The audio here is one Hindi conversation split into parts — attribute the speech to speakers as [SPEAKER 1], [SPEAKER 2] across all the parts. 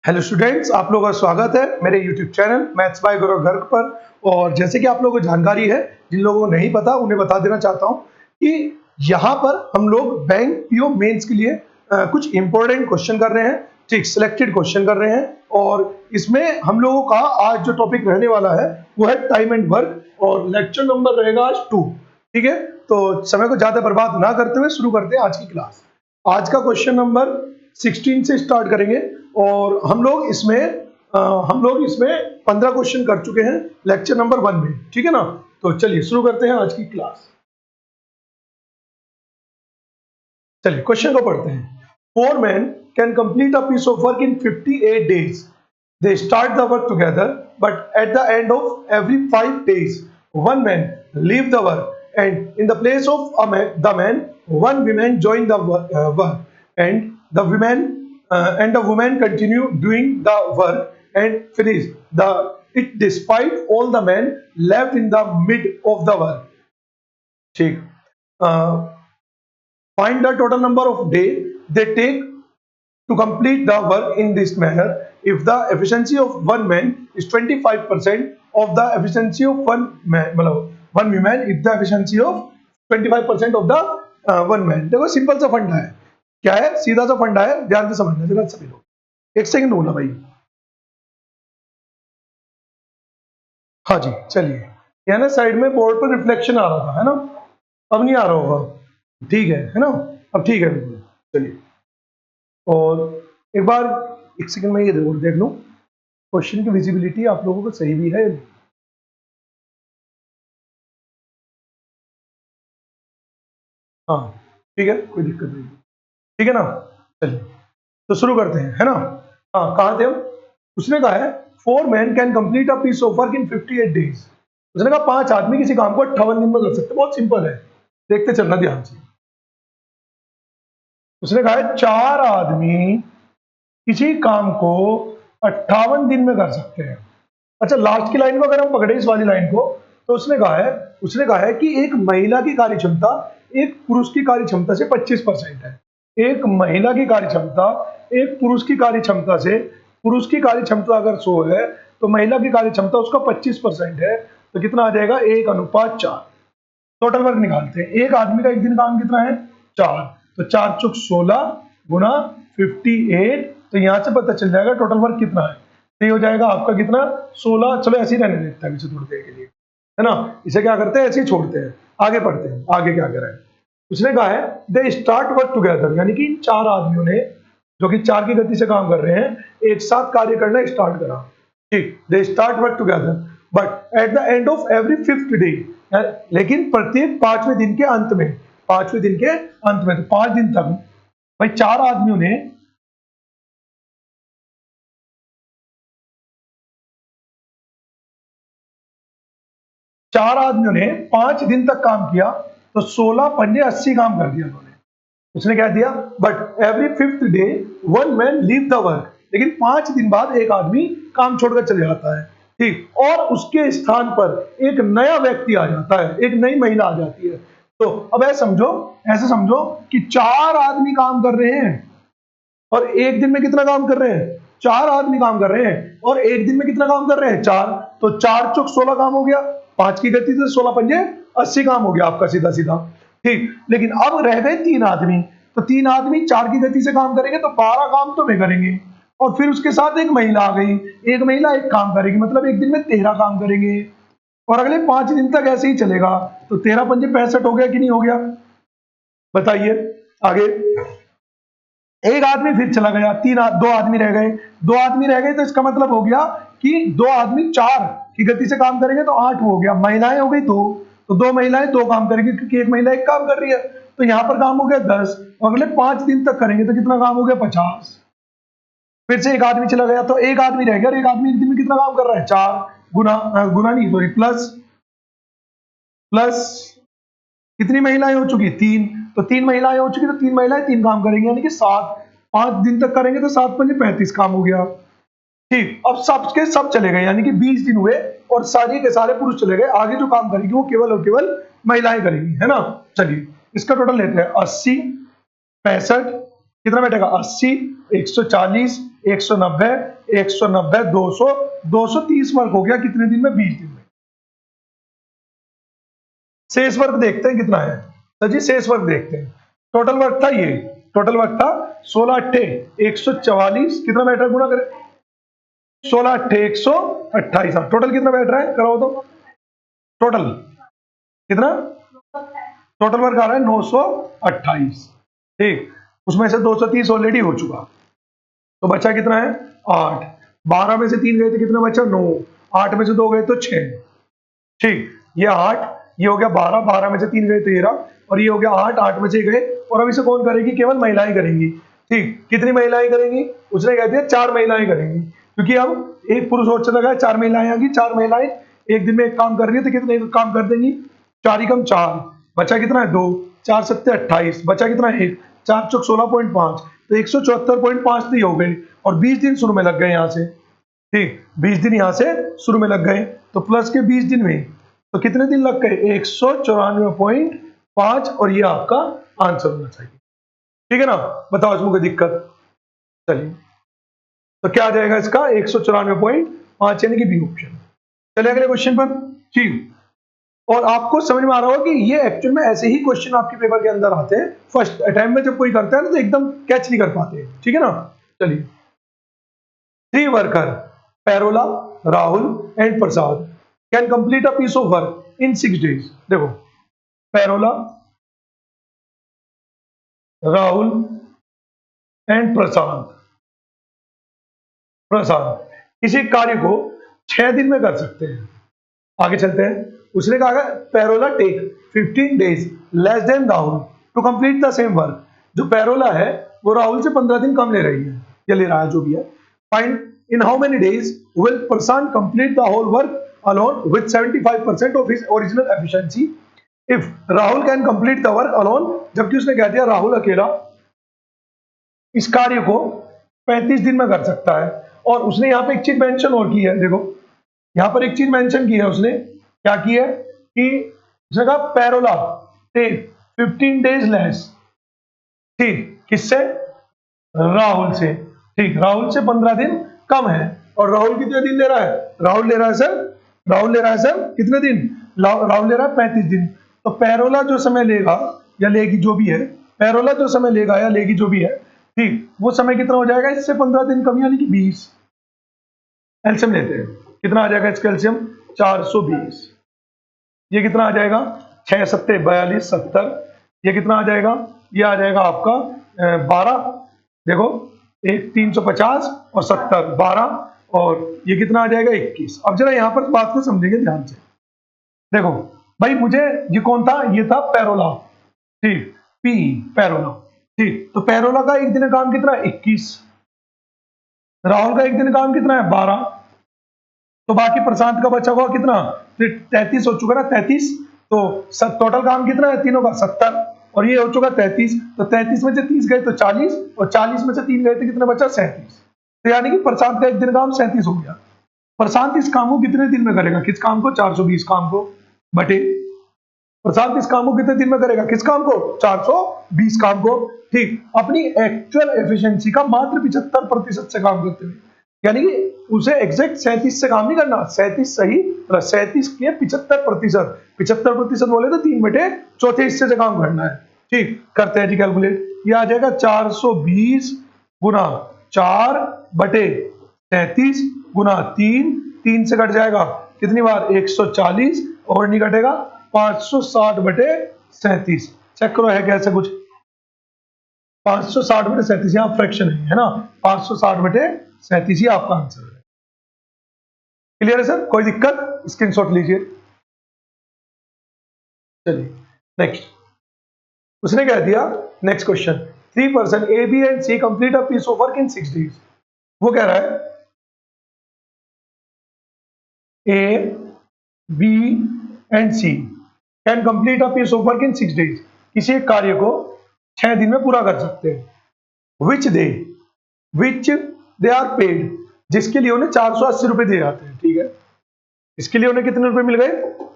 [SPEAKER 1] हेलो स्टूडेंट्स, आप लोगों का स्वागत है मेरे यूट्यूब चैनल मैथ्स बाय गौरव गर्ग पर। और जैसे कि आप लोगों को जानकारी है, जिन लोगों को नहीं पता उन्हें बता देना चाहता हूं कि यहाँ पर हम लोग बैंक पीओ मेंस के लिए कुछ इंपॉर्टेंट क्वेश्चन कर रहे हैं। ठीक, सिलेक्टेड क्वेश्चन कर रहे हैं और इसमें हम लोगों का आज जो टॉपिक रहने वाला है वो है टाइम एंड वर्क और लेक्चर नंबर रहेगा आज 2। ठीक है, तो समय को ज्यादा बर्बाद ना करते हुए शुरू करते हैं आज की क्लास। आज का क्वेश्चन नंबर 16 से स्टार्ट करेंगे और हम लोग इसमें 15 क्वेश्चन कर चुके हैं लेक्चर नंबर 1 में। ठीक है ना, तो चलिए शुरू करते हैं आज की क्लास। चलिए क्वेश्चन को पढ़ते हैं। 4 men can complete a piece of work in 58 days. They start the work together, but at the end of every 5 days, one man leave the work, and in the place of the man, one woman join the work, and the woman continue doing the work and finish it despite all the men left in the mid of the work. ठीक, find the total number of days they take to complete the work in this manner. If the efficiency of one man is 25% of the efficiency of one woman, if the efficiency of 25% of the one man। देखो सिंपल सा फंडा है, क्या है, सीधा सा फंडा है, ध्यान से समझना जरा सभी लोग। एक सेकंड बोला भाई। हाँ जी, चलिए। यहाँ ना साइड में बोर्ड पर रिफ्लेक्शन आ रहा था, है ना, अब नहीं आ रहा होगा। ठीक है ना, अब ठीक है बिल्कुल। चलिए, और एक बार एक सेकंड में ये जरूर देख लूं क्वेश्चन की विजिबिलिटी आप लोगों को सही भी है। हाँ ठीक है, कोई दिक्कत नहीं। ठीक है ना, चलिए तो शुरू करते हैं, है ना। हाँ, कहाँ थे हम? उसने कहा है 4 men can complete a piece of work in 58 days। उसने कहा 5 आदमी किसी काम को 58 दिन में कर सकते हैं। बहुत सिंपल है, देखते चलना ध्यान से। उसने कहा है 4 आदमी किसी काम को 58 दिन में कर सकते हैं। अच्छा, लास्ट की लाइन को अगर हम पकड़े, इस वाली लाइन को, तो उसने कहा है कि एक महिला की कार्य क्षमता एक पुरुष की कार्य क्षमता से 25% है। एक महिला की कार्य क्षमता एक पुरुष की कार्य क्षमता से, पुरुष की कार्य क्षमता अगर 100 है तो महिला की कार्य क्षमता उसका 25% है, तो कितना आ जाएगा? 1:4। टोटल वर्क निकालते हैं। एक आदमी का एक दिन काम कितना है? 4, तो 4 चुक 16 गुना 58, तो यहां से पता चल जाएगा टोटल वर्क कितना है। तो ये हो जाएगा आपका कितना? 16। चलो ऐसे ही रहने देते हैं इसे थोड़ी देर के लिए, है ना। इसे क्या करते हैं, ऐसे ही छोड़ते हैं, आगे पढ़ते हैं आगे क्या करें। उसने कहा है दे स्टार्ट वर्क टुगेदर, यानी कि 4 आदमियों ने, जो कि 4 की गति से काम कर रहे हैं, एक साथ कार्य करना स्टार्ट करा। ठीक, they start work together but at the end of every 5th day, लेकिन प्रत्येक 5वें दिन के अंत में, 5वें दिन के अंत में, तो 5 दिन तक भाई 4 आदमियों ने 5 दिन तक काम किया, तो 16 पंजे 80 काम कर दिया उन्होंने। उसने क्या दिया? But every 5th day one man leave the work, लेकिन 5 दिन बाद एक आदमी काम छोड़कर चले जाता है। ठीक, और उसके स्थान पर एक नया व्यक्ति आ जाता है, एक नई महिला आ जाती है। तो अब ऐसे समझो कि 4 आदमी काम कर रहे हैं और एक दिन में कितना काम कर रहे हैं? 4 आदमी काम कर रहे हैं और एक दिन में कितना काम कर रहे हैं? 4, तो 4 चुक 16 काम हो गया, 5 की गति से 16 पंजे 80 काम हो गया आपका सीधा सीधा। ठीक, लेकिन अब रह गए 3 आदमी, तो 3 आदमी 4 की गति से काम करेंगे तो 12 काम तो वे करेंगे, और फिर उसके साथ एक महिला आ गई, एक महिला एक काम करेगी, मतलब एक दिन में 13 काम करेंगे, और अगले 5 दिन तक ऐसे ही चलेगा। तो 13 पंजे 65 हो गया कि नहीं हो गया? बताइए आगे। एक आदमी फिर चला गया, 2 आदमी रह गए, 2 आदमी रह गए, तो इसका मतलब हो गया कि 2 आदमी 4 की गति से काम करेंगे तो 8 हो गया। महिलाएं हो गई 2, तो 2 महिलाएं 2 काम करेंगी, क्योंकि एक महिला एक काम कर रही है, तो यहां पर काम हो गया 10, और अगले 5 दिन तक करेंगे तो कितना काम हो गया? 50। फिर से एक आदमी चला गया, तो एक आदमी रह गया, और एक आदमी एक दिन में कितना काम कर रहा है? 4 गुना नहीं सॉरी प्लस कितनी महिलाएं हो चुकी? 3, तो 3 महिलाएं हो चुकी, तो 3 महिलाएं 3 काम करेंगी, यानी कि 7, 5 दिन तक करेंगे तो 7 पंजे 35 काम हो गया। ठीक, अब सब के सब चले गए, यानी कि 20 दिन हुए और सारे के सारे पुरुष चले गए। आगे जो काम करेंगे वो केवल और केवल महिलाएं करेंगी, है ना। चलिए इसका टोटल लेते हैं। 80 65 कितना बैठेगा? 80 140 190, 190, 200, 230 वर्क हो गया कितने दिन में? 20 दिन में। शेष वर्क देखते हैं कितना है। तो जी शेष वर्क देखते हैं। टोटल वर्क था ये, टोटल वर्क था 16 अट्ठे 144, कितना बैठ रहा है गुणा करें, 16 अट्ठे 128, टोटल कितना बैठ रहा है कराओ तो, टोटल कितना, टोटल वर्क आ रहा है 928, ठीक। उसमें से 230 ऑलरेडी हो चुका, तो बचा कितना है 8, 12 में से 3 गए थे कितना बचा 9, 8 में से 2 गए तो 6, ठीक। ये 8, ये हो गया 12, 12 में से 3 गए 13, और ये हो गया 8, 8 में से गए, और अब इसे कौन करेगी, केवल महिलाएं करेंगी, ठीक। कितनी महिलाएं करेंगी, उसने कह दिया 4 महिलाएं करेंगी, क्योंकि अब एक पुरुष और चला गया, 4 महिलाएं आएंगी, 4 महिलाएं एक दिन में एक काम कर रही है, तो कितने काम कर देंगी, 4 ही कम 4, बचा कितना है 2, 4 सत्ते 28, बचा कितना है 1, 4 चौक 16.5, तो 174.5 तो हो गए, और 20 दिन शुरू में लग गए यहाँ से, ठीक। 20 दिन यहाँ से शुरू में लग गए, तो प्लस के 20 दिन में तो कितने दिन लग गए 194.5, और ये आपका आंसर होना चाहिए, ठीक है ना। बताओ इसमें कोई दिक्कत, चलिए तो क्या आ जाएगा इसका 194.5 यानी कि बी ऑप्शन। चलिए अगले क्वेश्चन पर, ठीक। और आपको समझ में आ रहा होगा कि ये एक्चुअल में ऐसे ही क्वेश्चन आपके पेपर के अंदर आते हैं, फर्स्ट अटेम्प्ट में जब कोई करता है ना तो एकदम कैच नहीं कर पाते, ठीक है ना। चलिए, 3 worker Parola, Rahul and Prasad can complete a piece of work in 6 days। देखो पैरोला, राहुल एंड प्रसाद, प्रसाद किसी कार्य को 6 दिन में कर सकते हैं। आगे चलते हैं, उसने कहा Parola take 15 days less than Rahul to complete the same work. जो पैरोला है वो राहुल से 15 दिन कम ले रही है, या ले रहा है जो भी है। Find in how many days will Prashant complete the whole work alone with 75% of his original efficiency if Rahul can complete the work alone, जबकि उसने कह दिया राहुल अकेला इस कार्य को 35 दिन में कर सकता है। और उसने यहाँ पे एक चीज मेंशन और की है, देखो यहाँ पर एक चीज मेंशन की है उसने, क्या की है कि उसने कहा पैरोला टेक 15 days लेस, ठीक, किससे, राहुल से, ठीक। राहुल से 15 दिन कम है, और राहुल कितने दिन ले रहा है, राहुल ले रहा है सर, राहुल ले रहा है सर कितने दिन, राहुल ले रहा है 35 दिन। तो पैरोला जो समय लेगा या लेगी जो भी है, पैरोला जो समय लेगा या लेगी जो भी है, ठीक, वो समय कितना हो जाएगा इससे 15 दिन कम यानी कि 20। एल्सियम लेते हैं, कितना आ जाएगा इसका एल्सियम 420। ये कितना आ जाएगा 6 सत्ते 42 70, ये कितना आ जाएगा, ये आ जाएगा आपका 12, देखो एक 350 और 70 12, और ये कितना आ जाएगा 21। अब जरा यहाँ पर बात को समझेंगे ध्यान से, देखो भाई मुझे ये कौन था, ये था पैरोला, ठीक, पी पैरोला, ठीक। तो पैरोला का एक दिन काम कितना है 21, राहुल का एक दिन काम कितना है 12, तो बाकी प्रशांत का बचा हुआ कितना, 33 हो चुका ना 33, तो टोटल काम कितना है तीनों का 70, और ये हो चुका 33, तो 33 में से 30 गए तो 40, और 40 में से 3 गए तो कितना बचा 37, तो यानी कि प्रशांत का एक दिन काम 37 हो गया। प्रशांत इस काम को कितने दिन में करेगा, किस काम को, 420 काम को, बटे प्रशांत इस काम को कितने दिन में करेगा, किस काम को, 420 काम को, ठीक। अपनी एक्चुअल एफिशिएंसी का मात्र 75% से काम करते हुए, यानी कि उसे एग्जैक्ट 37 से काम नहीं करना, 37 सही प्लस 37 के 75%, 75% बोले तो 3/4 हिस्से से काम करना है, ठीक। करते हैं जी कैलकुलेट, ये आ जाएगा 420 गुना 4 बटे 37 गुना 3, 3 से कट जाएगा कितनी बार 140, और नहीं कटेगा 560 बटे 37। चेक करो है कैसे कुछ, 560 बटे 37, यहाँ फ्रैक्शन है ना, 560 बटे 37 ही आपका आंसर है। क्लियर है सर, कोई दिक्कत, स्क्रीनशॉट लीजिए। चलिए नेक्स्ट, उसने कह दिया next question, 3 person A B and C complete a piece of work in 6 days। वो कह रहा है A B and C can complete a piece of work in 6 days। किसी एक कार्य को 6 दिन में पूरा कर सकते हैं। विच दे आर पेड, जिसके लिए उन्हें 480 रुपए दिए जाते हैं, ठीक है। इसके लिए उन्हें कितने रुपए मिल गए,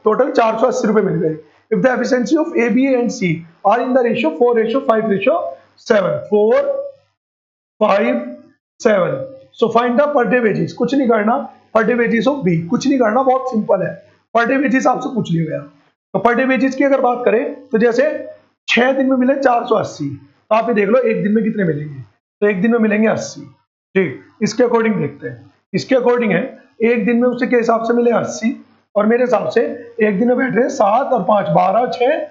[SPEAKER 1] टोटल 480 रुपए मिल गए। If the efficiency of A B and C are in the ratio 4:5:7, 4:5:7, so find the per day wages, कुछ नहीं करना, पर डे वेजेस ऑफ बी, कुछ नहीं करना, बहुत सिंपल है, पर डे वेजेस आपसे पूछ लिया गया। तो पर डे वेजेस की अगर बात करें तो जैसे 6 दिन में मिले 480, तो आप ये देख लो एक दिन में कितने मिलेंगे, तो एक दिन में मिलेंगे 80। ठीक, इसके अकॉर्डिंग देखते हैं, इसके अकॉर्डिंग है एक दिन में उसे के हिसाब से मिले 80, और मेरे हिसाब से एक दिन में बैठ रहे 7 और 5 12 6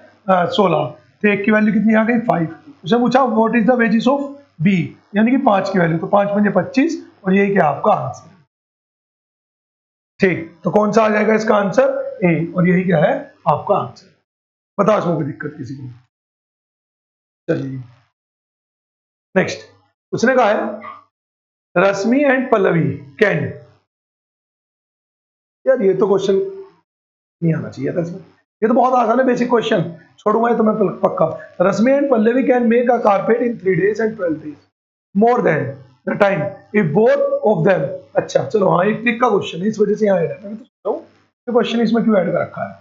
[SPEAKER 1] 16, तो एक की वैल्यू कितनी आ गई 5। उसे पूछा what is the wages of B, यानी कि 5 की वैल्यू, तो 5 पंजे 25, और यही क्या आपका आंसर। ठीक, तो कौन सा आ जाएगा इसका आंसर, ए, और यही क्या है आपका आंसर। बताओ इसमें कोई दिक्कत किसी को। चलिए नेक्स्ट, उसने कहा है रश्मि एंड पल्लवी कैन, यार ये तो क्वेश्चन नहीं आना चाहिए था इसमें, ये तो बहुत आसान है, बेसिक क्वेश्चन, छोड़ूंगा तो मैं पक्का। Rashmi and Pallavi can make a carpet in 3 days and 12 days more than the time if both of them. अच्छा चलो, हाँ एक ट्रिक का क्वेश्चन है, इस वजह से यहाँ ऐड है, मैं तो सोचता हूँ ये क्वेश्चन इसमें क्यों ऐड कर रखा है।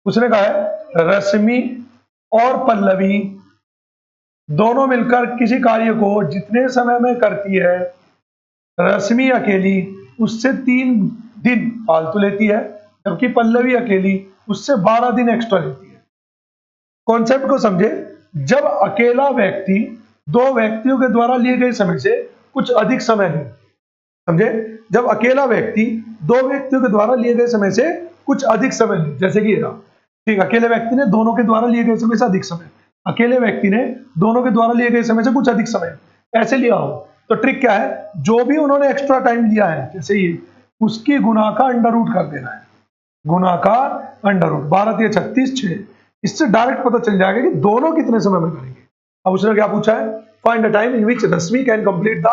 [SPEAKER 1] उसने कहा है रश्मि और पल्लवी दोनों मिलकर किसी कार्य को जितने समय में करती है, रश्मि अकेली उससे 3 दिन फालतू लेती है, जबकि पल्लवी अकेली उससे 12 दिन एक्स्ट्रा लेती है। कॉन्सेप्ट को समझे, जब अकेला व्यक्ति 2 व्यक्तियों के द्वारा लिए गए समय से कुछ अधिक समय है, समझे, जब अकेला व्यक्ति 2 व्यक्तियों के द्वारा लिए गए समय से कुछ अधिक समय है, जैसे कि ये, ठीक, अकेले व्यक्ति ने दोनों के द्वारा लिए गए समय से अधिक समय, अकेले व्यक्ति ने दोनों के द्वारा लिए गए समय से कुछ अधिक समय ऐसे लिया हो, तो ट्रिक क्या है, जो भी उन्होंने एक्स्ट्रा टाइम लिया है जैसे ये, उसकी गुना का अंडर रूट कर देना है, गुना का अंडर रूट, 12 3 36 6, इससे डायरेक्ट पता चल जाएगा कि दोनों कितने समय में करेंगे। अब उसने क्या पूछा है, find the time in which Rashmi can complete the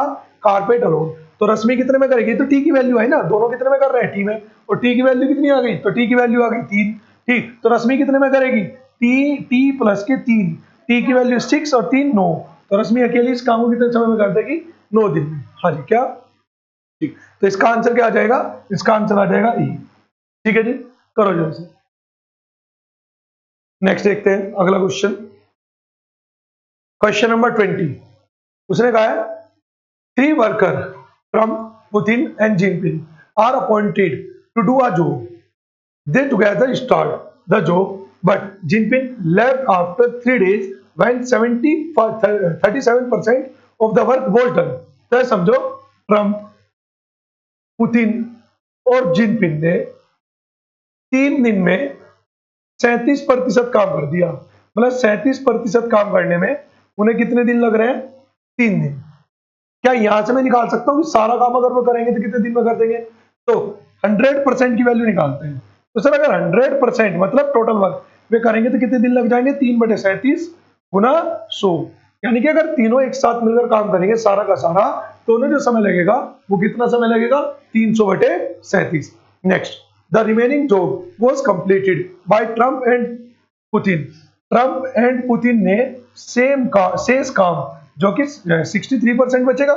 [SPEAKER 1] carpet alone, तो रश्मि कितने में करेगी, तो टी की वैल्यू है ना, दोनों कितने में कर रहे हैं टी में, और टी की वैल्यू कितनी आ गई, तो टी की वैल्यू आ गई 3। ठीक, तो रश्मि कितने में करेगी, टी प्लस के 3, टी की वैल्यू 6 और 3 9, तो रश्मि अकेली इस काम को कितने समय में कर देगी, 9 दिन में। हाँ जी, क्या ठीक, तो इसका आंसर क्या आ जाएगा, इसका आंसर आ जाएगा ई। ठीक है जी, करो जो इसे। नेक्स्ट देखते हैं अगला क्वेश्चन, क्वेश्चन नंबर 20। उसने कहा है 3 worker from Putin and Jinping are appointed to do a job, they together start the job but Jinping left after 3 days when 37% of the work was done। तो समझो ट्रंप, पुतिन और जिनपिंग ने 3 दिन में 37% काम कर दिया, मतलब 37% काम करने में उन्हें कितने दिन लग रहे हैं, 3 दिन। क्या यहां से मैं निकाल सकता हूँ कि सारा काम अगर वो करेंगे तो कितने दिन में कर देंगे, तो 100% की वैल्यू निकालते हैं। तो सर अगर 100% मतलब टोटल वर्क वे करेंगे तो कितने दिन लग जाएंगे, 3/37 गुना 100, यानी कि अगर तीनों एक साथ मिलकर काम करेंगे सारा का सारा, तो उन्हें जो समय लगेगा वो कितना समय लगेगा, 300/37। Next, the remaining job was completed by Trump and Putin, Trump and Putin ने शेष काम जो कि 63% बचेगा,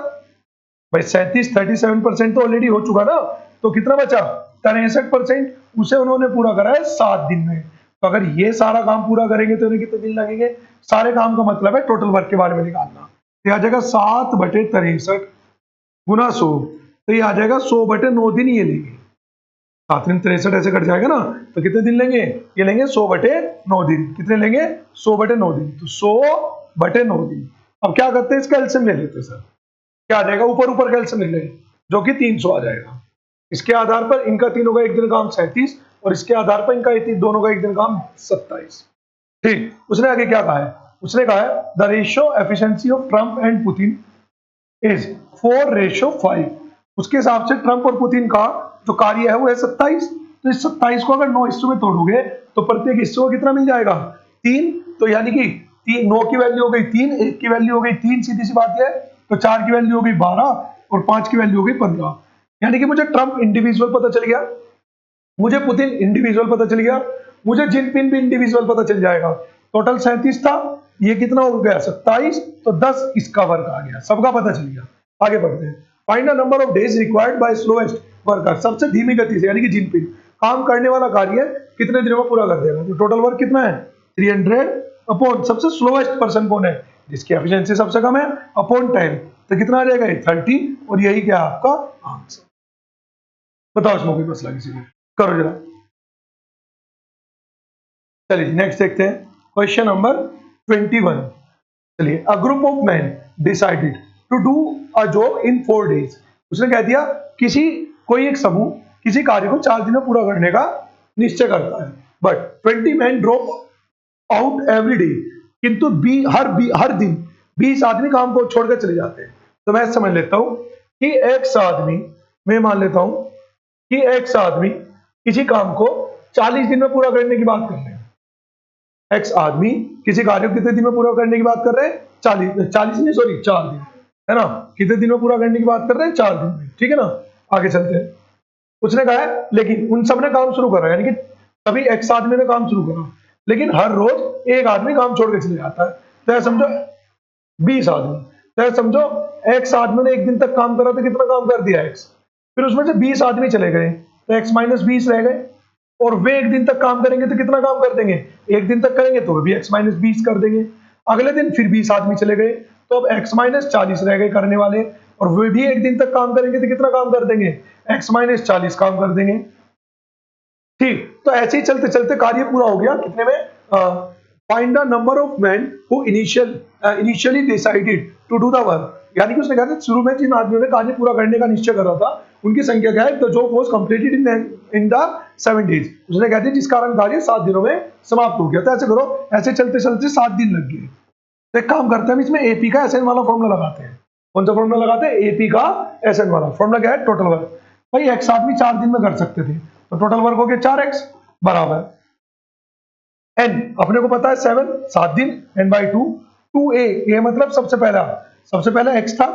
[SPEAKER 1] भाई 37% तो ऑलरेडी हो चुका ना, तो कितना बचा 63%, उसे उन्होंने पूरा करा है 7 दिन में। तो अगर ये सारा काम पूरा करेंगे तो उन्हें कितने दिन लगेंगे, सारे काम का मतलब है टोटल वर्क के बारे में निकालना, तो आ जाएगा 7/63 गुना 100, तो ये आ जाएगा 100/9 दिन ये लेंगे, 7 ऐसे कट जाएगा ना, तो कितने दिन लेंगे, ये लेंगे 100/9 दिन, कितने लेंगे 100/9 दिन, तो 100/9 दिन। अब क्या करते हैं, इसका एलसीएम ले लेते हैं सर, क्या आ जाएगा, ऊपर ऊपर का एलसीएम ले लें जो कि 300 आ जाएगा, इसके आधार पर इनका तीनों का एक दिन काम 37 और इसके आधार पर इनका दोनों का एक दिन काम 27। ठीक, उसने आगे क्या कहा है, उसने कहा है the ratio efficiency of Trump and Putin is 4:5, उसके हिसाब से ट्रंप और पुतिन का जो कार्य है वो है 27, तो इस 27 को अगर 9 हिस्सों में तोड़ोगे तो प्रत्येक हिस्से को कितना मिल जाएगा, 3, तो यानी कि 9 की वैल्यू हो गई 3, 1 की वैल्यू हो गई 3, सीधी सी बात है, तो 4 की वैल्यू हो गई 12 और 5 की वैल्यू हो गई 15, यानी कि मुझे ट्रंप इंडिविजुअल पता चल गया, मुझे पुतिन इंडिविजुअल पता चल गया, मुझे जिनपिंग भी इंडिविजुअल पता चल जाएगा। टोटल 37 था, ये कितना हो गया 27, तो 10 इसका वर्क आ गया, सबका पता चल गया। आगे बढ़ते हैं, find the number of days required by slowest worker, सबसे धीमी गति से यानी कि जिनपिंग काम करने वाला कार्य कितने दिनों में पूरा कर देगा, तो टोटल वर्क कितना है 300 अपॉन सबसे स्लोएस्ट पर्सन कौन है, जिसकी एफिशिएंसी सबसे कम है, अपॉन टाइम, तो कितना आ जाएगा 30, और यही क्या है आपका आंसर। बताओ इसमें कोई मसला किसी को, करो जरा। चलिए नेक्स्ट देखते हैं क्वेश्चन नंबर 21। चलिए, a group of man decided to do a job in 4 days। उसने कह दिया कोई एक समूह किसी कार्य को 4 दिन में पूरा करने का निश्चय करता है, but 20 man drop out every day, किंतु हर दिन 20 आदमी काम को छोड़कर चले जाते हैं। तो मैं समझ लेता हूं कि एक्स आदमी, मैं मान लेता हूं कि एक्स आदमी किसी काम को 40 दिन में पूरा करने की बात कर रहे हैं। एक्स आदमी किसी कार्य को कितने दिन में पूरा करने की बात कर रहे हैं? 40 नहीं, सॉरी 4 दिन, है ना। कितने दिन में पूरा करने की बात कर रहे हैं? 4 दिन में, ठीक है ना। आगे चलते हैं। उसने कहा है लेकिन उन सब ने काम शुरू करा, यानी कि सभी एक्स आदमी ने काम शुरू करा, लेकिन हर रोज एक आदमी काम छोड़ के चले जाता है। तो समझो 20 आदमी, तो समझो एक्स आदमी ने एक दिन तक काम करा तो कितना काम कर दिया एक्स, फिर उसमें से 20 आदमी चले गए तो एक्स माइनस 20 रह गए, और वे एक दिन तक काम करेंगे तो कितना काम कर देंगे? एक दिन तक करेंगे तो भी एक्स माइनस 20 कर देंगे। अगले दिन फिर 20 आदमी चले गए तो अब एक्स माइनस 40 रह गए करने वाले, और वे भी एक दिन तक काम करेंगे तो कितना काम कर देंगे? एक्स माइनस 40 काम कर देंगे। ठीक, तो ऐसे ही चलते चलते कार्य पूरा हो गया कितने में? Find the number of man who initially decided to do the work, यानी कि उसने कहा था शुरू में जिन आदमियों ने कार्य पूरा करने का निश्चय करा था उनकी संख्या क्या है? The job was completed in the 7 days। उसने कहा था जिस कारण कार्य 7 दिनों में समाप्त हो गया। तो ऐसे करो, ऐसे चलते चलते 7 दिन लग गए। तो एक काम करते हैं, इसमें एपी का एसएन वाला फॉर्मूला लगाते हैं। कौन सा फॉर्मूला लगाते हैं? एपी का एसएन वाला फॉर्मूला क्या है? Total work. भाई एक्स आदमी 4 दिन में कर सकते थे, तो टोटल वर्क हो गया 4x बराबर एन, अपने को पता है 7 दिन, n बाई 2, 2a, ये मतलब सबसे पहला x था,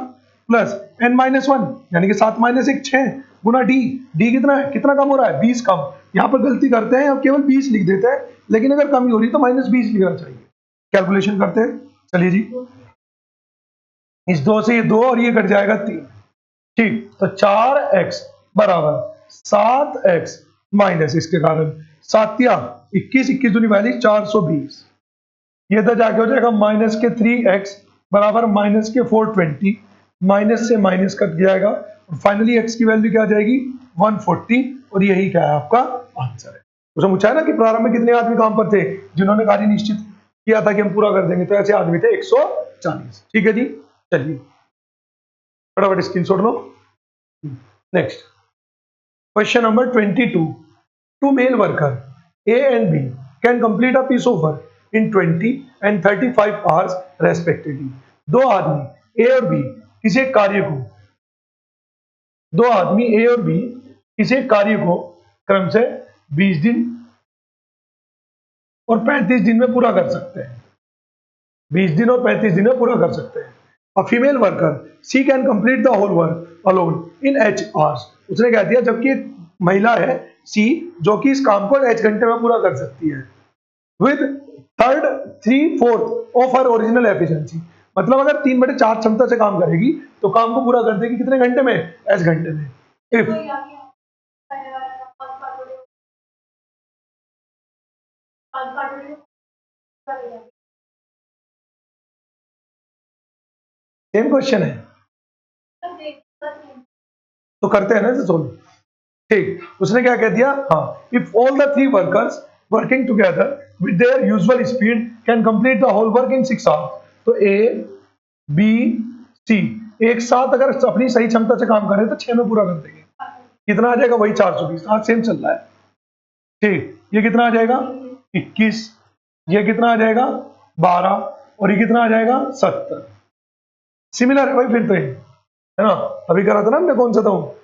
[SPEAKER 1] प्लस n माइनस 1 यानी कि 7 माइनस 1 6 गुना d, d कितना है? कितना कम हो रहा है? 20 कम। यहाँ पर गलती करते हैं, अब केवल 20 लिख देते हैं, लेकिन अगर कमी हो रही तो माइनस 20 लिखना चाहिए। कैलकुलेशन करते हैं, चलिए जी। इस 2 से ये 2 और ये कट जाएगा 3, ठीक। तो 4x बराबर 7x माइनस इसके कारण 7 या 21, 21 दूनी 42, 420। ये तो जाके हो जाएगा माइनस के 3x बराबर माइनस के 420, माइनस से माइनस कट जाएगा, और फाइनली x की वैल्यू क्या आ जाएगी? 140, और यही क्या है आपका आंसर है। उसने पूछा है ना कि प्रारंभ में कितने आदमी काम पर थे जिन्होंने कार्य निश्चित किया था कि हम पूरा कर देंगे, तो ऐसे आदमी थे 140। ठीक है जी, चलिए फटाफट स्क्रीनशॉट लो। Next question number 22। Two male worker A and B can complete a piece of work in 20 and 35 hours respectively। दो आदमी A और B किसी एक कार्य को दो आदमी A और B किसी एक कार्य को क्रम से 20 दिन और 35 दिन में पूरा कर सकते हैं। 20 दिन और 35 दिन में पूरा कर सकते हैं। A female worker she can complete the whole work alone in h hours। उसने कह दिया जबकि एक महिला है सी जो कि इस काम को h घंटे में पूरा कर सकती है, with 3/4 of her original efficiency. मतलब अगर 3/4 क्षमता से काम करेगी तो काम को पूरा कर देगी कितने घंटे में? h घंटे में। इफ सेम क्वेश्चन है तो करते हैं ना इसे सोल्व। ठीक, उसने क्या कह दिया? हाँ, if all the 3 workers working together with their usual speed can complete the whole work in 6 hours. तो ए बी सी एक साथ अगर अपनी सही क्षमता से काम करें तो 6 में पूरा कर देंगे। कितना आ जाएगा? वही 420। आज सेम चल रहा है। ठीक, ये कितना आ जाएगा? 21, ये कितना आ जाएगा? 12, और ये कितना आ जाएगा? 70। सिमिलर है भाई फिर तो ये, है ना। अभी करा था ना हमने, कौन सा था वो?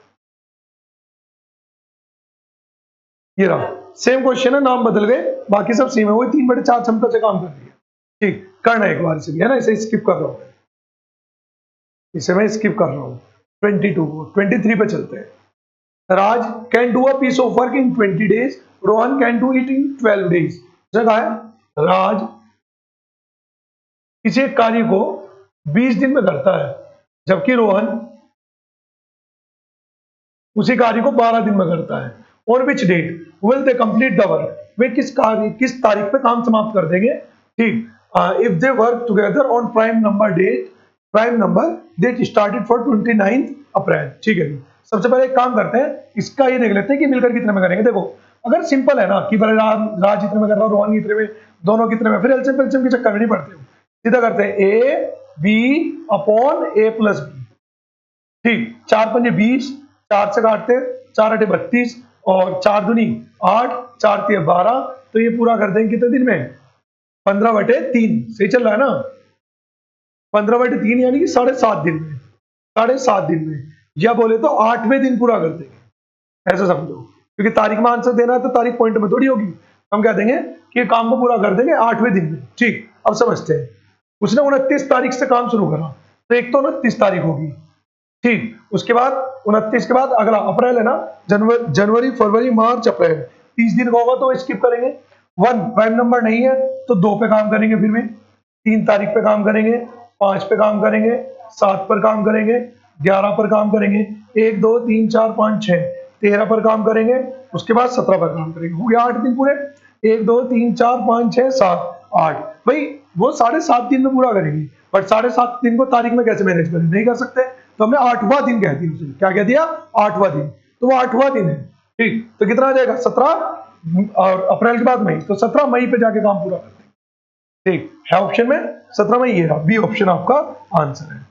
[SPEAKER 1] ये रहा, सेम क्वेश्चन है, नाम बदल गए, बाकी सब सेम है। वही 3/4 क्षमता से काम कर रही है। ठीक, करना एक बार से, है ना। इसे स्किप कर रहा हूं, इसे मैं स्किप कर रहा हूं। 23 पे चलते हैं। Raj can do a piece of work in 20 days, Rohan can do it in 12 days। कहा है राज किसी एक कार्य को 20 दिन में करता है, जबकि रोहन उसी कार्य को 12 दिन में करता है। On which date will they complete the work, वे किस तारीख पे काम समाप्त कर देंगे। ठीक, if they work together on prime number date prime number that started for 29 April. ठीक है जी, सबसे पहले एक काम करते हैं, इसका ये देख लेते हैं कि मिलकर कितने में करेंगे। देखो अगर सिंपल है ना कि भाई राज इतने में कर रहा हूँ, रोहन इतने में, दोनों कितने में, फिर एलसीएम पेलसीएम के चक्कर में नहीं पड़ते हो, सीधा करते हैं A B upon A plus B. ठीक, 4 पंजे 20, 4 से काटते, 4 अठे 32 और 4 दूनी 8, 4 तिया 12, तो ये पूरा कर देंगे कितने दिन में, 15/3। सही चल रहा है ना, 15/3 यानी कि 7.5 दिन में, 7.5 दिन में, या बोले तो 8वें दिन पूरा कर देंगे, ऐसा समझो, क्योंकि तारीख में आंसर देना है तो तारीख पॉइंट में थोड़ी होगी। हम कह देंगे कि काम को पूरा कर देंगे 8वें दिन में। ठीक, अब समझते हैं, उसने 29 तारीख से काम शुरू करा, तो एक तो 29 तारीख होगी। ठीक, उसके बाद 29 के बाद अगला अप्रैल है ना, जनवरी फरवरी मार्च अप्रैल, 30 दिन का होगा तो स्किप करेंगे। 1 प्राइम नंबर नहीं है तो 2 पे काम करेंगे, फिर में 3 तारीख पे काम करेंगे, 5 पे काम करेंगे, 7 पर काम करेंगे, 11 पर काम करेंगे, 1 2 3 4 5 6 13 पर काम करेंगे, उसके बाद 17 पर काम करेंगे। हो गया 8 दिन पूरे, 1 2 3 4 5 6 7 8। भाई वो 7.5 दिन में पूरा करेंगे, बट 7.5 दिन को तारीख में कैसे मैनेज करें, नहीं कर सकते, तो हमने 8वां दिन कह दिया। क्या कह दिया, 8वां दिन, तो वो 8वां दिन है। ठीक, तो कितना आ जाएगा 17 और अप्रैल के बाद मई, तो 17 मई पे जाके काम पूरा कर देंगे। ठीक है, ऑप्शन में 17 मई, ये बी ऑप्शन आपका आंसर है।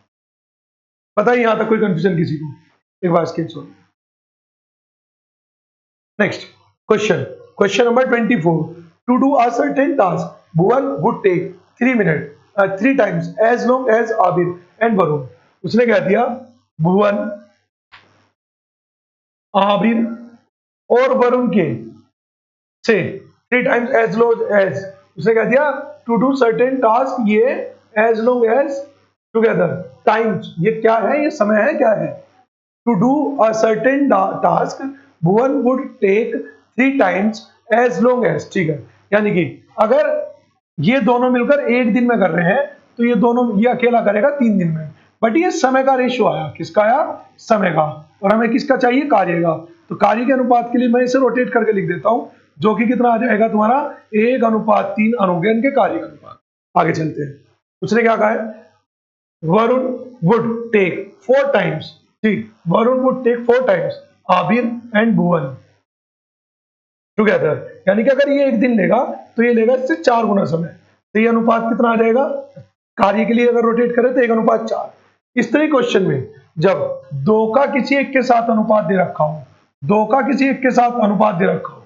[SPEAKER 1] पता है यहां तक कोई कंफ्यूजन किसी को, एक बार screenshot. Next question number 24, to do a certain task Bhuvan would take 3 minute 3 times as long as Abir and Varun. उसने कह दिया भुवन, आबिर और वरुण के से 3 टाइम्स एज लॉन्ग एज, उसने कह दिया टू डू सर्टेन टास्क, ये as long as together times, ये क्या है, ये समय है, क्या है, to do a certain task Bhuvan would take 3 times as long as. ठीक है, यानी कि अगर ये दोनों मिलकर एक दिन में कर रहे हैं तो ये दोनों, ये अकेला करेगा 3 दिन में, बट ये समय का रेशियो आया, किसका आया, समय का, और हमें किसका चाहिए, कार्य का। तो कार्य के अनुपात के लिए मैं इसे रोटेट करके लिख देता हूं, जो कि कितना आ जाएगा तुम्हारा 1:3 अनुगण के कार्य का अनुपात। आगे चलते हैं, उसने क्या कहा है, वरुण वुड टेक 4 टाइम्स, ठीक, Varun would take 4 times Abir and Bhuvan together, यानी कि अगर ये एक दिन लेगा तो ये लेगा इससे 4 गुना समय, तो ये अनुपात कितना आ जाएगा, कार्य के लिए अगर रोटेट करें तो 1:4। इस तरह क्वेश्चन में जब 2 का किसी एक के साथ अनुपात दे रखा हो, 2 का किसी एक के साथ अनुपात दे रखा हो,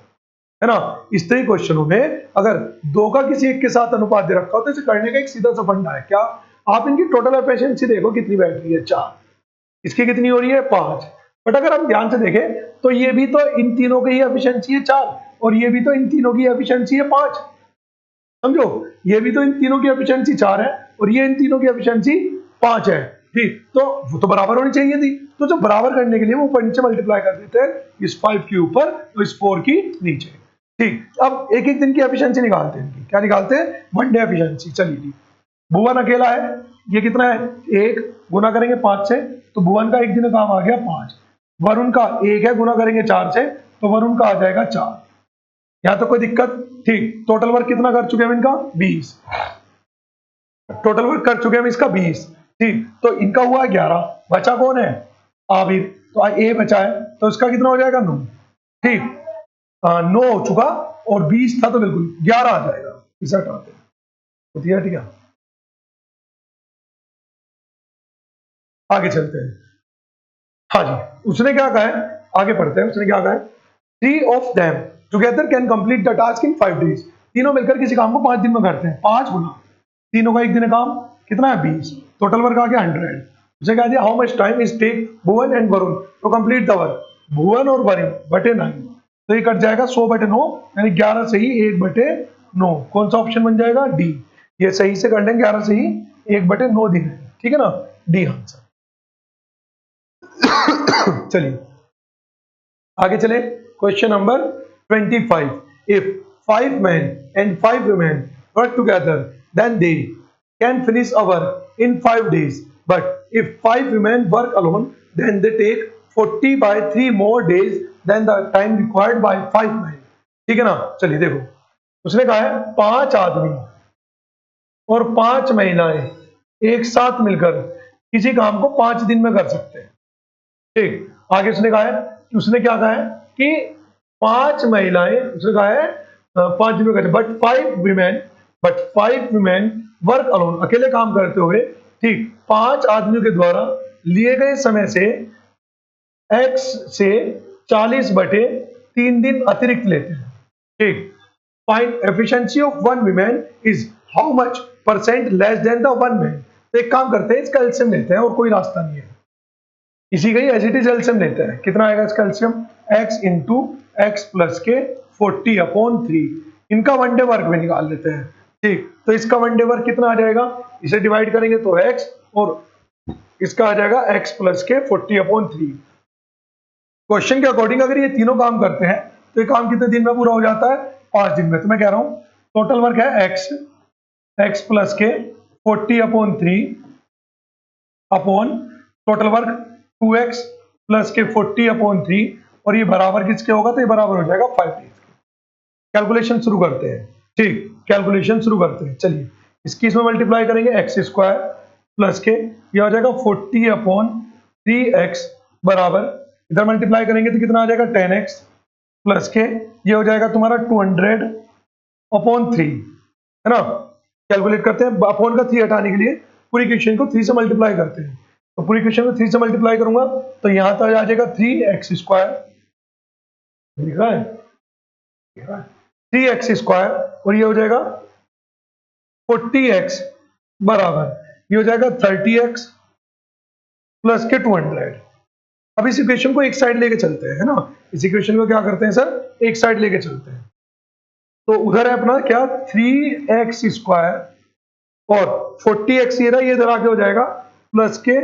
[SPEAKER 1] है ना, इस तरह क्वेश्चनों में अगर 2 का किसी एक के साथ अनुपात दे रखा हो तो इसे करने का एक सीधा सा फंडा है, क्या, आप इनकी टोटल एफिशिएंसी देखो कितनी बैठ रही है, 4, इसकी कितनी हो रही है, 5, बट अगर हम ध्यान से देखें तो ये भी तो इन तीनों की एफिशिएंसी है 4, और ये भी तो इन तीनों की एफिशिएंसी है 5, समझो, ये भी तो इन तीनों की एफिशिएंसी 4 है और ये इन तीनों की एफिशिएंसी 5 है। ठीक, तो वो तो बराबर होनी चाहिए थी, तो जो बराबर करने के लिए वो ऊपर नीचे मल्टीप्लाई कर देते हैं, इस 5 के ऊपर तो इस 4 की नीचे। ठीक, अब एक एक दिन की एफिशिएंसी निकालते हैं, इनकी क्या निकालते हैं, 1 डे एफिशिएंसी। चलिए जी, भुवन अकेला है, ये कितना है, 1 गुना करेंगे 5 से तो भुवन का एक दिन का काम आ गया 5, वरुण का 1 है, गुना करेंगे 4 से तो वरुण का आ जाएगा 4। यहां तो कोई दिक्कत, ठीक, टोटल वर्क कितना कर चुके हैं इनका, 20, टोटल वर्क कर चुके हैं इसका 20। ठीक, तो इनका हुआ 11, बचा कौन है, आबिर, तो ए बचा है तो इसका कितना हो जाएगा, 9। ठीक, 9 हो चुका और 20 था तो बिल्कुल 11 आ जाएगा, इसे हटाते हैं, तो दिया, ठीक है, आगे चलते हैं। हाँ जी, उसने क्या कहा है, आगे पढ़ते हैं, उसने क्या कहा है, 3 of them together can complete the task in 5 days, तीनों मिलकर किसी काम को 5 दिन में करते हैं, 5 गुना तीनों का एक दिन का काम कितना है, 20, टोटल वर्क आ गया 100। उसे कह दिया how much time is take Bhuvan and Varun to complete the work, Bhuvan और वरुण बटे 9, तो ये कट जाएगा 100/9, यानी 11 से ही 1/9, कौन सा ऑप्शन बन जाएगा, डी, ये सही से कर लेंगे, 11 से ही 1/9 दिन है, ठीक है ना, डी आंसर। चलिए आगे चले, question number 25, if 5 men and 5 women work together then they can finish a work in 5 days, but if 5 women work alone then they take 40/3 more days than the time required by 5 men। ठीक है ना, चलिए देखो, उसने कहा है 5 आदमी और 5 महिलाएं एक साथ मिलकर किसी काम को 5 दिन में कर सकते हैं। ठीक, आगे उसने कहा है कि उसने क्या कहा है कि 5 महिलाएं, उसने कहा है 5 दिन में करते, बट 5 विमेन वर्क अलोन, अकेले काम करते हुए, ठीक, 5 आदमियों के द्वारा लिए गए समय से x से 40/3 दिन अतिरिक्त लेते हैं। ठीक, find efficiency of one women is how much percent less than the one man. तो एक काम करते हैं, इसका एलसीएम लेते हैं और कोई रास्ता नहीं है, इसी का ही एज इट इज एलसीएम लेते हैं। कितना आएगा इसका LCM? x into x plus के 40/3। इनका वन डे वर्क भी निकाल लेते हैं। ठीक, तो इसका वन डे वर्क कितना आ जाएगा? इसे डिवाइड करेंगे तो x, और इसका आ जाएगा x प्लस के 40/3। क्वेश्चन के अकॉर्डिंग अगर ये तीनों काम करते हैं तो ये काम कितने दिन में पूरा हो जाता है? 5 दिन में। तो मैं कह रहा हूं टोटल वर्क है x प्लस के 40/3 upon total work 2x plus के 40/3, और ये बराबर किसके होगा? तो ये बराबर हो जाएगा 5 डेज। कैलकुलेशन शुरू करते हैं। ठीक, कैलकुलेशन शुरू करते हैं। चलिए, इसकी इसमें मल्टीप्लाई करेंगे, x² प्लस के, ये हो जाएगा 40/3x बराबर, इधर मल्टीप्लाई करेंगे तो कितना आ जाएगा? 10x प्लस के, ये हो जाएगा तुम्हारा 200/3, है ना। कैलकुलेट करते हैं, अपॉन का 3 हटाने के लिए पूरी इक्वेशन को 3 से मल्टीप्लाई करते हैं। तो पूरी इक्वेशन को 3 से मल्टीप्लाई करूंगा तो यहां तक आ जाएगा 3x², लिख रहा है 3x², और ये हो जाएगा 40x बराबर, ये हो जाएगा 30x प्लस के 200। अब इस इक्वेशन को एक साइड लेके चलते हैं, है ना। इस इक्वेशन को क्या करते हैं सर? एक साइड लेके चलते हैं। तो उधर है अपना क्या? 3x² और 40x, ये रहा, ये इधर आके हो जाएगा प्लस के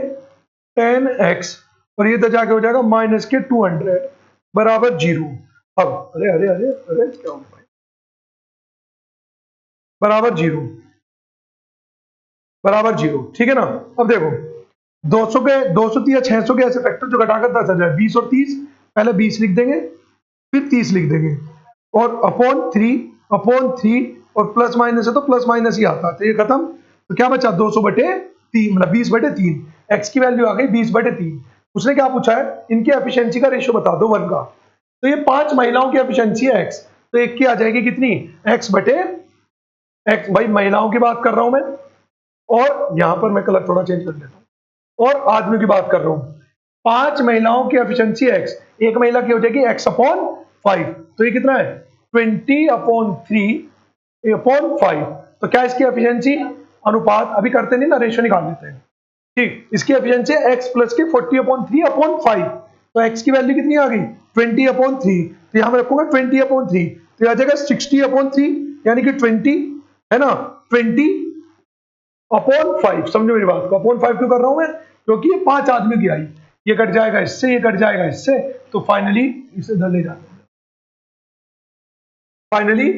[SPEAKER 1] 10x, और ये इधर जाके हो जाएगा माइनस के 200 बराबर 0। अब अरे अरे अरे अरे क्या हो गया? बराबर 0, बराबर 0। ठीक है ना। अब देखो 200 के 230 या 600 के ऐसे फैक्टर जो घटाकर 10 आ जाए, 20 और 30, पहले 20 लिख देंगे फिर 30 लिख देंगे, और अपॉन 3 और प्लस माइनस है तो प्लस माइनस ही आता है, तो ये खत्म। तो क्या बचा? 200/3, मतलब 20/3। एक्स की वैल्यू आ गई 20/3। उसने क्या पूछा है? इनकी एफिशिएंसी का रेशियो बता दो 1 का। तो ये 5 महिलाओं की एफिशिएंसी है x, तो एक की आ जाएगी कितनी? x/x। भाई महिलाओं की बात कर रहा हूं मैं, और यहां पर मैं कलर थोड़ा चेंज कर लेता हूं, और आदमियों की बात कर रहा हूं। 5 महिलाओं की एफिशिएंसी x, एक महिला की हो जाएगी x/5, तो ये कितना है? 20/3/5। तो क्या इसकी एफिशिएंसी? अनुपात अभी करते नहीं ना, रेशियो निकाल लेते हैं। ठीक, इसकी एफिशिएंसी x प्लस के 40/3/5। तो x की वैल्यू कितनी आ गई? 20/3। तो यहां मैं रखूंगा 20/3, तो आ जाएगा 60/3, यानी कि 20, है ना, 20/5। समझो मेरी बात को, अपॉन 5 क्यों कर रहा हूं मैं? क्योंकि ये 5 आदमी की आई, ये कट जाएगा इससे, ये कट जाएगा इससे, तो फाइनली इसे इधर ले जाते हैं। फाइनली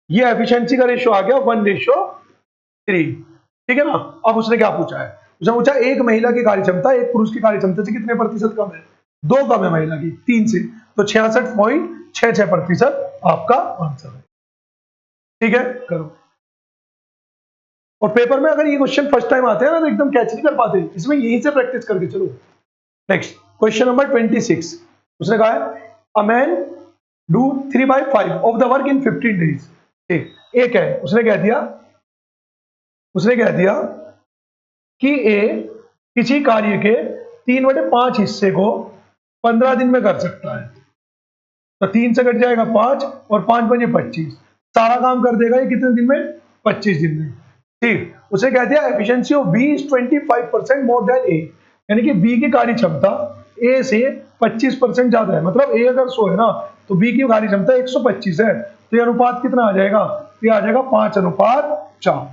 [SPEAKER 1] ये एफिशिएंसी का रेशियो आ गया 1:3। ठीक है ना। अब उसने क्या पूछा है? उसने पूछा एक महिला की कार्य क्षमता एक पुरुष की कार्य क्षमता से कितने प्रतिशत कम है? 2 कम है महिला की 3 से, तो 66.66% आपका आंसर है। ठीक है, करो। और पेपर में अगर ये क्वेश्चन फर्स्ट टाइम आते हैं ना तो एकदम कैच नहीं कर पाते, इसमें यहीं से प्रैक्टिस करके चलो। Next question number 26। उसने कहा है a man do 3/5 of the work in 15 days. ठीक, एक है, उसने कह दिया कि ए किसी कार्य के 3/5 हिस्से को 15 दिन में कर सकता है। तो 3 से कट जाएगा 5, और 5 बजे 25, सारा काम कर देगा ये कितने दिन में? 25 दिन में। ठीक, उसे कह दिया efficiency of B is 25% more than A, यानी कि बी की कार्य क्षमता ए से 25% ज्यादा है। मतलब ए अगर 100 है ना, तो बी की कार्य क्षमता 125 है, तो ये अनुपात कितना आ जाएगा? ये आ जाएगा 5:4।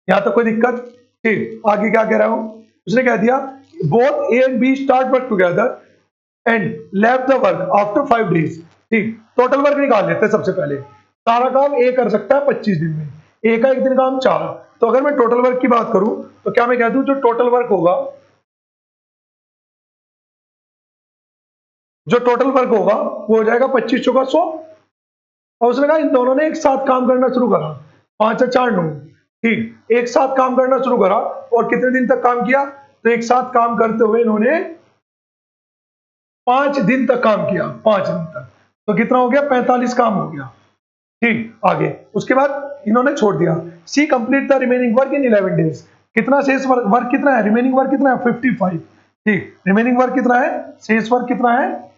[SPEAKER 1] यहां तक कोई दिक्कत? ठीक, आगे क्या कह रहा हूं? उसने कह दिया both A and B start work together and left the work after 5 days. ठीक, टोटल वर्क निकाल लेते हैं सबसे पहले। सारा काम ए कर सकता है 25 दिन में, ए का एक दिन काम 4। तो अगर मैं टोटल वर्क की बात करूं तो क्या मैं कह दूं जो टोटल वर्क होगा वो हो जाएगा 25 चौका 100। और उसने कहा इन दोनों ने एक साथ काम करना शुरू करा, 5 और 4 9। ठीक, एक साथ काम करना शुरू करा और कितने दिन तक काम किया? तो एक साथ काम करते हुए इन्होंने 5 दिन तक काम किया, 5 दिन तक। तो कितना हो गया? 45 काम हो गया। ठीक, आगे उसके बाद इन्होंने छोड़ दिया। C complete the remaining work in 11 days. कितना शेष वर्क कितना है? रिमेनिंग वर्क कितना है? 55। ठीक, रिमेनिंग वर्क कितना है? शेष वर्क कितना है?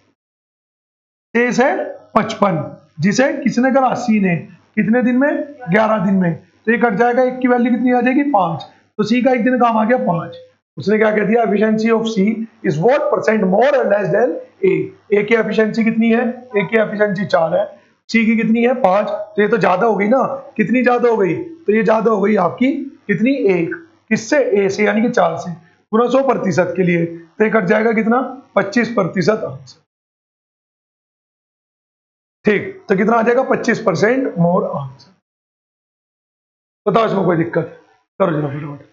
[SPEAKER 1] शेष है 55, जिसे किसने करा? सी ने। कितने दिन में? 11 दिन में। तो ये कट जाएगा, एक की वैल्यू कितनी आ जाएगी? 5। तो सी का एक दिन काम आ गया 5। उसने क्या कह दिया? Efficiency of C is what percent more और लेस देन ए। ए की एफिशिएंसी कितनी है? ए की एफिशिएंसी 4 है, सी की कितनी है? 5। तो ये तो ज्यादा हो गई ना। कितनी ज्यादा हो गई? तो ये ज्यादा हो गई आपकी कितनी? 1। किससे? ए से, यानी कि 4 से। पूरा 100% के लिए तो ये कट जाएगा कितना? 25% आंसर। ठीक, तो कितना आ जाएगा? 25% मोर आंसर। बताओ इसमें कोई दिक्कत? करो जरा फटाफट।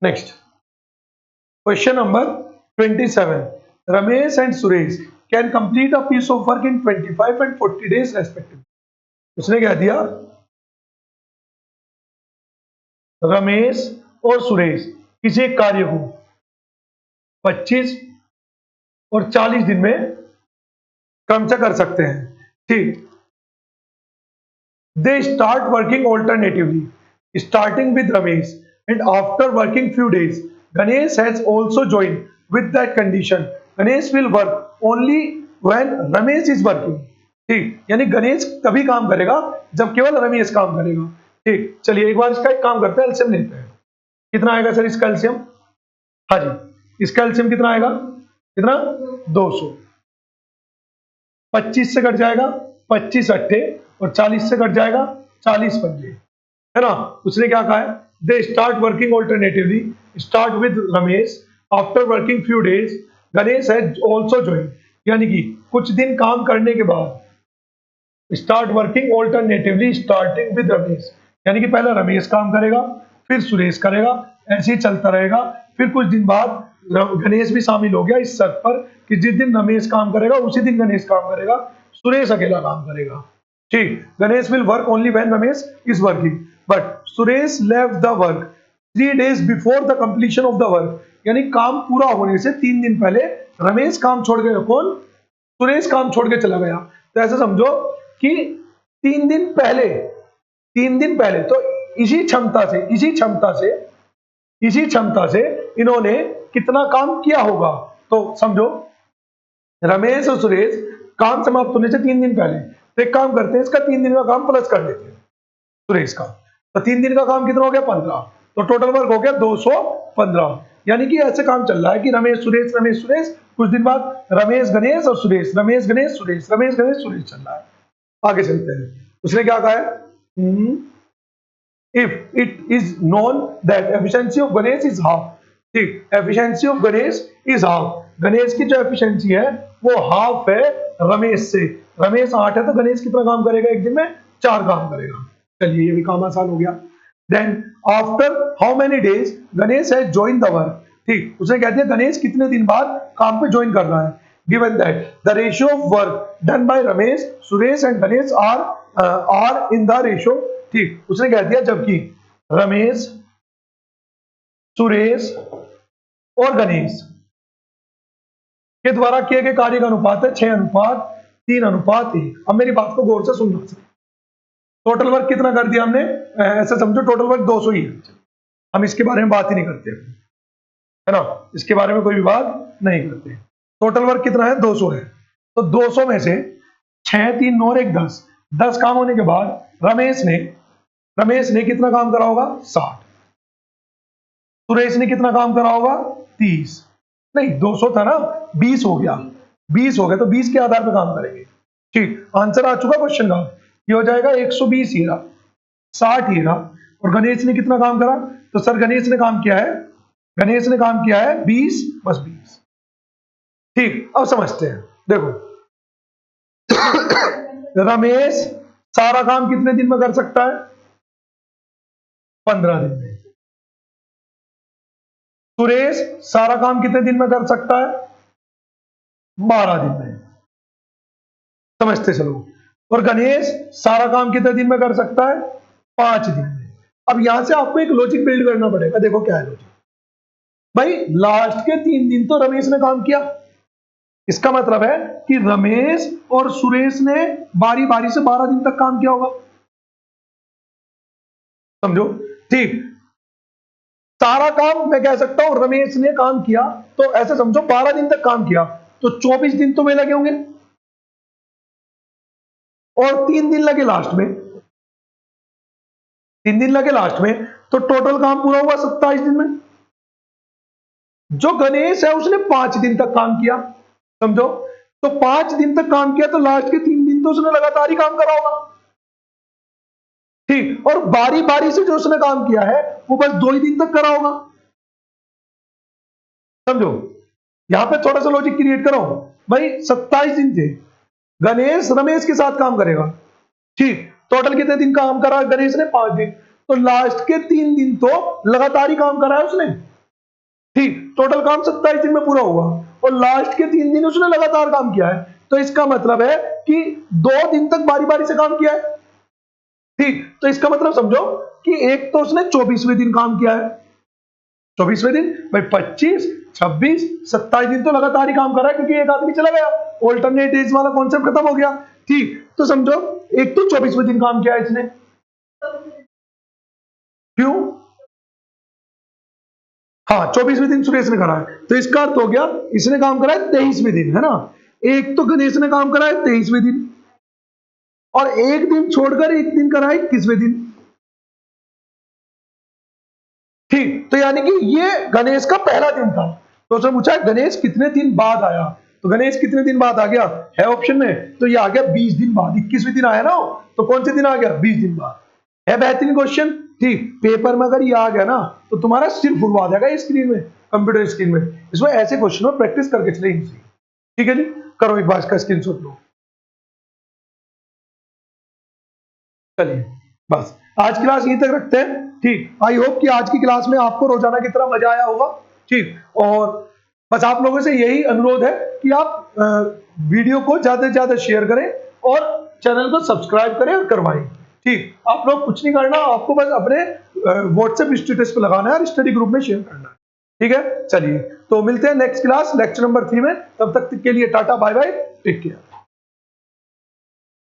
[SPEAKER 1] Next question number 27। Ramesh and Suresh can complete a piece of work in 25 and 40 days respectively. उसने क्या दिया? रमेश और सुरेश किसी एक कार्य को 25 और 40 दिन में क्रमशः कर सकते हैं। ठीक, they start working alternatively, starting with Ramesh, and after working few days, Ganesh has also joined with that condition. Ganesh will work only when Ramesh is working. ठीक, यानी गणेश तभी काम करेगा जब केवल रमेश काम करेगा। ठीक, चलिए एक बार इसका एक काम करते हैं, एलसीएम लेते हैं। कितना आएगा सर इसका एलसीएम? हाँ जी, इसका एलसीएम कितना आएगा? कितना? 200। 25 से कट जाएगा 25 अट्ठे, और 40 से कट जाएगा 40 पंजे, है ना। उसने क्या कहा है? They start working alternatively, start with Ramesh, after working few days Ganesh has also join, यानी कि कुछ दिन काम करने के बाद, start working alternatively starting with Ramesh, यानी कि पहले रमेश काम करेगा फिर सुरेश करेगा, ऐसे ही चलता रहेगा। फिर कुछ दिन बाद गणेश भी शामिल हो गया इस शर्त पर कि जिस दिन रमेश काम करेगा उसी दिन गणेश काम करेगा, सुरेश अकेला काम करेगा। ठीक, Ganesh will work only when Ramesh is working, but Suresh left the work 3 days before the completion of the work, यानी काम पूरा होने से 3 दिन पहले रमेश काम छोड़ गया। कौन? सुरेश काम छोड़ के चला गया। तो ऐसे समझो कि 3 दिन पहले तो इसी क्षमता से इन्होंने कितना काम किया होगा? तो समझो रमेश और सुरेश काम समाप्त होने से 3 दिन पहले, तो एक काम करते हैं, इसका 3 दिन का काम प्लस कर देते हैं सुरेश का। तो 3 दिन का काम कितना हो गया? 15। तो टोटल वर्क हो गया 215। यानी कि ऐसे काम चल रहा है कि रमेश सुरेश, कुछ दिन बाद रमेश गणेश और सुरेश, रमेश गणेश सुरेश, रमेश गणेश सुरेश चल रहा है। आगे चलते हैं। उसने क्या कहा है? if it is known that efficiency of Ganesh is half, ठीक, efficiency of Ganesh is half, Ganesh की जो efficiency है वो हाफ है रमेश से। रमेश 8 है तो गणेश कितना काम करेगा? एक दिन में 4 काम करेगा। चलिए ये भी काम आसान हो गया। Then after how many days Ganesh has join the work, ठीक, उसने कह दिया गणेश कितने दिन बाद काम पे ज्वाइन कर रहा है। Given that the ratio of work done by Ramesh, Suresh and Ganesh are in the ratio, ठीक, उसने कह दिया जबकि रमेश, सुरेश और गणेश के द्वारा किए गए कार्य का अनुपात है 6:3:1। अब मेरी बात को गौर से सुनना। टोटल वर्क कितना कर दिया हमने? ऐसा समझो टोटल वर्क 200 ही है। हम इसके बारे में बात ही नहीं करते, है ना, इसके बारे में कोई भी बात नहीं करते। टोटल वर्क कितना है? 200 है। तो 200 में से 6, 3, 9 और 1 10, 10 काम होने के बाद रमेश ने कितना काम करा होगा? 60। सुरेश ने कितना काम करा होगा? 30। नहीं, 200 था ना, 20 हो गया, 20 हो गया, तो 20 के आधार पर काम करेंगे। ठीक, आंसर आ चुका क्वेश्चन का। ये हो जाएगा 120 हीरा, 60 हीरा। और गणेश ने कितना काम करा? तो सर गणेश ने काम किया है 20 बस 20। ठीक, अब समझते हैं। देखो रमेश सारा काम कितने दिन में कर सकता है? 15 दिन में। सुरेश सारा काम कितने दिन में कर सकता है? 12 दिन में। समझते चलो। और गणेश सारा काम कितने दिन में कर सकता है? 5 दिन में। अब यहां से आपको एक लॉजिक बिल्ड करना पड़ेगा। देखो क्या है लॉजिक भाई, लास्ट के 3 दिन तो रमेश ने काम किया, इसका मतलब है कि रमेश और सुरेश ने बारी बारी से 12 दिन तक काम किया होगा, समझो। ठीक, सारा काम मैं कह सकता हूं रमेश ने काम किया, तो ऐसे समझो 12 दिन तक काम किया, तो 24 दिन तो वे लगे होंगे और 3 दिन लगे लास्ट में, 3 दिन लगे लास्ट में, तो टोटल काम पूरा हुआ 27 दिन में। जो गणेश है उसने 5 दिन तक काम किया, समझो, तो 5 दिन तक काम किया, तो लास्ट के 3 दिन तो उसने लगातार ही काम करा होगा। ठीक, और बारी बारी से जो उसने काम किया है वो बस 2 ही दिन तक करा होगा, समझो। यहां पे थोड़ा सा लॉजिक क्रिएट करो भाई, 27 दिन थे, गणेश रमेश के साथ काम करेगा, ठीक, टोटल कितने दिन काम करा गणेश ने? 5 दिन, तो लास्ट के 3 दिन तो लगातार ही काम करा है उसने, ठीक, टोटल काम 27 दिन में पूरा हुआ, और लास्ट के 3 दिन उसने लगातार काम किया है, तो इसका मतलब है कि 2 दिन तक बारी बारी से काम किया है, ठीक, तो इसका मतलब समझो कि एक तो उसने 24वें दिन काम किया है, 24वें दिन भाई 25, 26, 27 दिन तो लगातार ही काम कर रहा है, क्योंकि एक आदमी चला गया, ऑल्टरनेट डेज वाला कॉन्सेप्ट खत्म हो गया, ठीक, तो समझो एक तो 24वें दिन काम किया है इसने, क्यों? हाँ, 24वें दिन सुरेश ने करा है, तो इसका अर्थ हो गया इसने काम करा है 23वें दिन, है ना। एक तो गणेश ने काम करा है 23वें दिन, और एक दिन छोड़कर एक दिन करा है 21वें दिन, ठीक, तो यानी कि ये गणेश का पहला दिन था। तो उसने पूछा गणेश कितने दिन बाद आया, तो गणेश कितने दिन बाद आ गया है ऑप्शन में, तो ये आ गया 20 दिन बाद, 21वें दिन आया ना, तो कौन से दिन आ गया? 20 दिन बाद। है बेहतरीन क्वेश्चन, ठीक, पेपर में अगर ये आ गया ना तो तुम्हारा सिर फुलवा देगा स्क्रीन में, कंप्यूटर स्क्रीन में, इसमें ऐसे क्वेश्चन में प्रैक्टिस करके चलेगी, ठीक है जी, करो एक बार इसका स्क्रीनशॉट लो। चलिए बस आज की क्लास यहीं तक रखते हैं, ठीक, आई होप कि आज की क्लास में आपको रोजाना की तरह मजा आया होगा, ठीक, और बस आप लोगों से यही अनुरोध है कि आप वीडियो को ज्यादा से ज्यादा शेयर करें और चैनल को सब्सक्राइब करें और करवाएं, ठीक, आप लोग कुछ नहीं करना, आपको बस अपने व्हाट्सएप स्टेटस पे लगाना है और स्टडी ग्रुप में शेयर करना है, ठीक है। चलिए तो मिलते हैं नेक्स्ट क्लास लेक्चर नंबर 3 में, तब तक के लिए tata bye bye, take care.